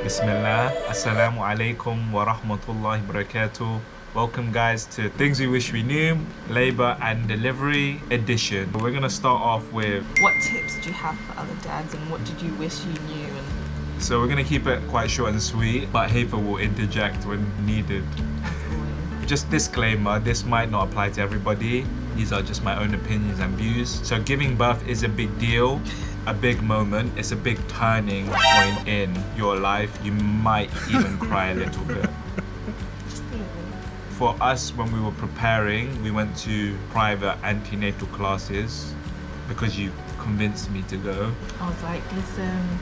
Bismillah. Assalamu alaikum wa rahmatullahi barakatuh. Welcome guys to Things We Wish We Knew, Labour and Delivery edition. We're going to start off with what tips do you have for other dads and what did you wish you knew? So we're going to keep it quite short and sweet, but Hafer will interject when needed. Just disclaimer, this might not apply to everybody. These are just my own opinions and views. So giving birth is a big deal, a big moment. It's a big turning point in your life. You might even cry a little bit. For us, when we were preparing, we went to private antenatal classes because you convinced me to go. I was like, listen,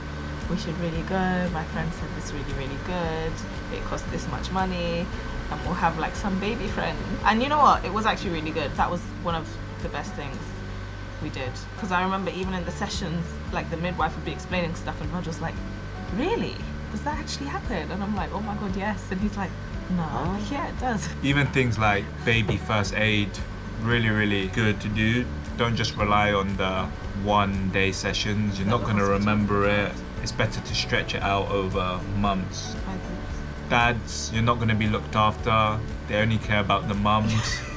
we should really go. My friend said this really good. It costs this much money. And we'll have like some baby friend. And you know what? It was actually really good. That was one of the best things we did. Because I remember even in the sessions, like the midwife would be explaining stuff and Vergil's like, really? Does that actually happen? And I'm like, oh my God, yes. And he's like, no, yeah, it does. Even things like baby first aid, really good to do. Don't just rely on the one-day sessions. You're not going to remember it. It's better to stretch it out over months. Dads, you're not going to be looked after. They only care about the mums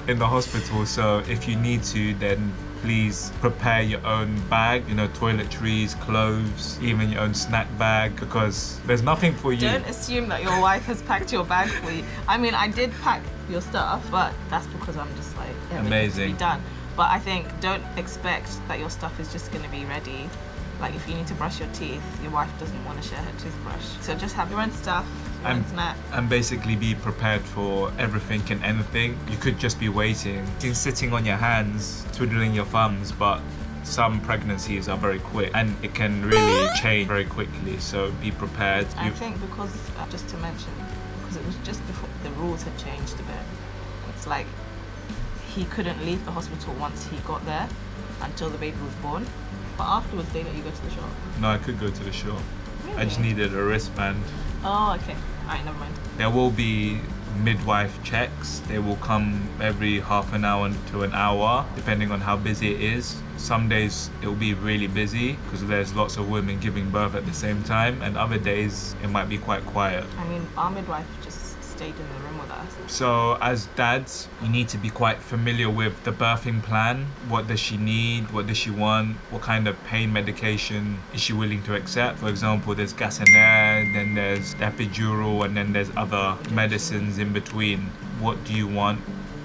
in the hospital. So if you need to, then please prepare your own bag, you know, toiletries, clothes, even your own snack bag, because there's nothing for you. Don't assume that your wife has packed your bag for you. I mean, I did pack your stuff, but that's because I'm just like, yeah, amazing. Be done. But I think don't expect that your stuff is just going to be ready. Like if you need to brush your teeth, your wife doesn't want to share her toothbrush. So just have your own stuff, your own snack. And basically be prepared for everything and anything. You could just be waiting, sitting on your hands, twiddling your thumbs, but some pregnancies are very quick and it can really change very quickly. So be prepared. I think because, just to mention, because it was just before the rules had changed a bit. It's like he couldn't leave the hospital once he got there until the baby was born. But afterwards, they let you go to the shop. No, I could go to the shop. Really? I just needed a wristband. Oh, okay. Alright, never mind. There will be midwife checks. They will come every half an hour to an hour, depending on how busy it is. Some days it will be really busy because there's lots of women giving birth at the same time, and other days it might be quite quiet. I mean, our midwife just stayed in the room with us. So as dads, you need to be quite familiar with the birthing plan. What does she need? What does she want? What kind of pain medication is she willing to accept? For example, there's gasandair, then there's epidural, and then there's other medicines in between. What do you want?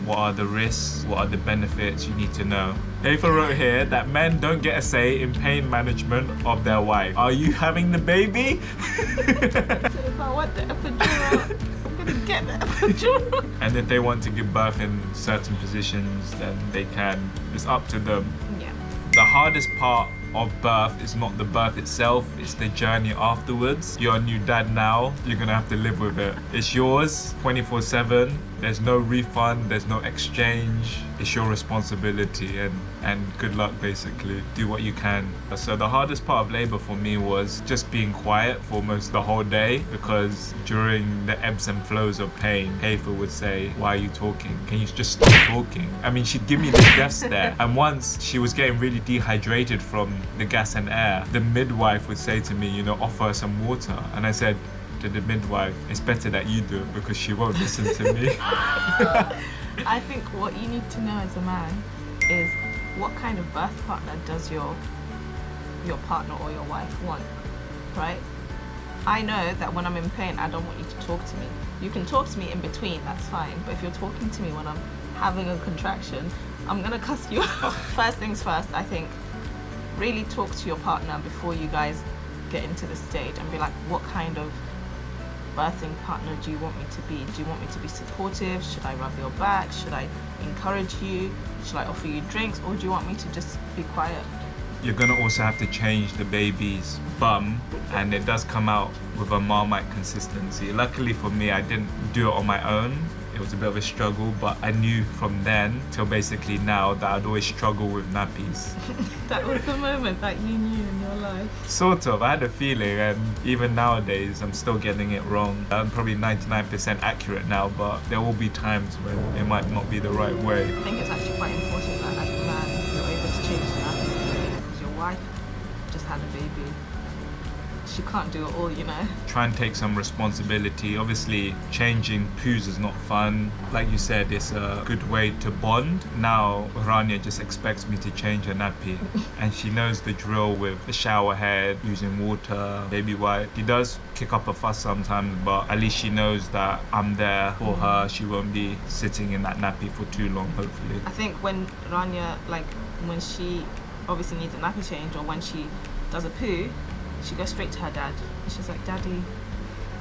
What are the risks? What are the benefits? You need to know. Hafer wrote here that men don't get a say in pain management of their wife. Are you having the baby? So if I want the epidural, I'm gonna get the epidural. And if they want to give birth in certain positions, then they can. It's up to them. Yeah. The hardest part of birth is not the birth itself, it's the journey afterwards. You're a new dad now, you're gonna have to live with it. It's yours 24/7. There's no refund, there's no exchange. It's your responsibility and good luck basically. Do what you can. So the hardest part of labor for me was just being quiet for almost the whole day, because during the ebbs and flows of pain, Hafer would say, why are you talking? Can you just stop talking? I mean, she'd give me the death stare. And once she was getting really dehydrated from the gas and air, the midwife would say to me, you know, offer her some water. And I said to the midwife, it's better that you do it because she won't listen to me. I think what you need to know as a man is what kind of birth partner does your partner or your wife want, right? I know that when I'm in pain, I don't want you to talk to me. You can talk to me in between, that's fine. But if you're talking to me when I'm having a contraction, I'm gonna cuss you out. First things first, I think really talk to your partner before you guys get into the stage and be like, what kind of birthing partner do you want me to be? Do you want me to be supportive? Should I rub your back? Should I encourage you? Should I offer you drinks? Or do you want me to just be quiet? You're gonna also have to change the baby's bum, and it does come out with a Marmite consistency. Luckily for me, I didn't do it on my own. It was a bit of a struggle, but I knew from then till basically now that I'd always struggle with nappies. That was the moment that you knew in your life. Sort of, I had a feeling, and even nowadays I'm still getting it wrong. I'm probably 99% accurate now, but there will be times when it might not be the right way. I think it's actually quite important that as a man you're able to change the nappy, because your wife just had a baby. she can't do it all, you know. Try and take some responsibility. Obviously, changing poos is not fun. Like you said, it's a good way to bond. Now, Rania just expects me to change her nappy. And she knows the drill with the shower head, using water, baby wipe. She does kick up a fuss sometimes, but at least she knows that I'm there for her. She won't be sitting in that nappy for too long, hopefully. I think when Rania, like, when she obviously needs a nappy change or when she does a poo, she goes straight to her dad. And she's like, Daddy,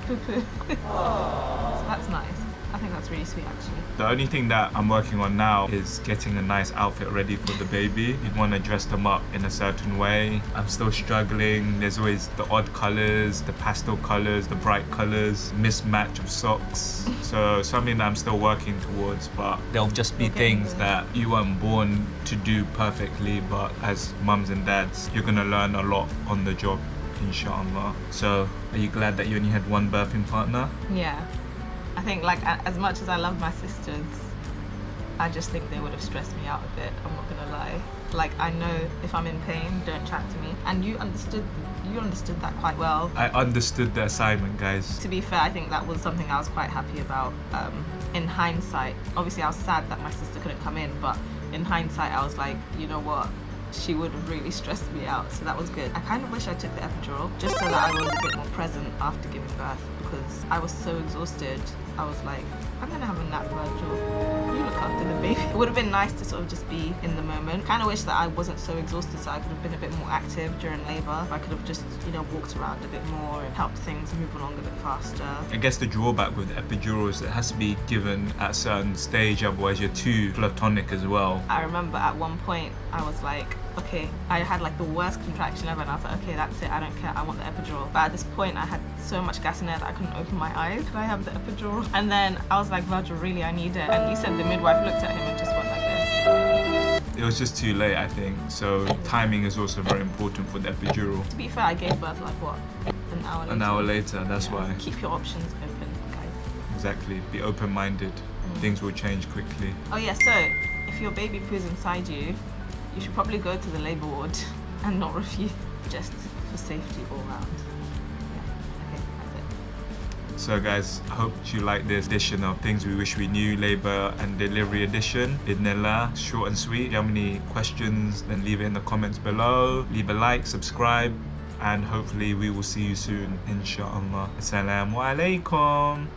poo poo. So that's nice. I think that's really sweet, actually. The only thing that I'm working on now is getting a nice outfit ready for the baby. You want to dress them up in a certain way. I'm still struggling. There's always the odd colors, the pastel colors, the bright colors, mismatch of socks. So something that I'm still working towards, but there'll just be things that you weren't born to do perfectly, but as mums and dads, you're gonna learn a lot on the job, inshallah. So are you glad that you only had one birthing partner? Yeah. I think, like, as much as I love my sisters, I just think they would have stressed me out a bit, I'm not gonna lie. Like, I know if I'm in pain, don't chat to me. And you understood that quite well. I understood the assignment, guys. To be fair, I think that was something I was quite happy about. In hindsight, obviously I was sad that my sister couldn't come in, but in hindsight I was like, you know what? She would have really stressed me out, so that was good. I kind of wish I took the epidural, just so that I was a bit more present after giving birth, because I was so exhausted. I was like, I'm gonna have a nap, Vergil. You look after the baby. It would have been nice to sort of just be in the moment. Kind of wish that I wasn't so exhausted, so I could have been a bit more active during labour. I could have just, you know, walked around a bit more and helped things move along a bit faster. I guess the drawback with epidural is it has to be given at a certain stage, otherwise you're too platonic as well. I remember at one point I was like, okay, I had like the worst contraction ever, and I was like, okay, that's it, I don't care, I want the epidural. But at this point I had so much gasandair that I couldn't open my eyes. Could I have the epidural? And then I was like, Vergil, really, I need it. And he said the midwife looked at him and just went like this. It was just too late, I think. So timing is also very important for the epidural. To be fair, I gave birth like what? An hour later? An hour later, that's why. Keep your options open, guys. Exactly, be open-minded. Things will change quickly. Oh yeah, so if your baby poos inside you, you should probably go to the labourward and not refuse, just for safety all round. Yeah, okay, that's it. So guys, I hope you like this edition of Things We Wish We Knew, Labour and Delivery edition. Idnillah, short and sweet. If you have any questions, then leave it in the comments below. Leave a like, subscribe, and hopefully we will see you soon, inshallah. Assalamu alaikum.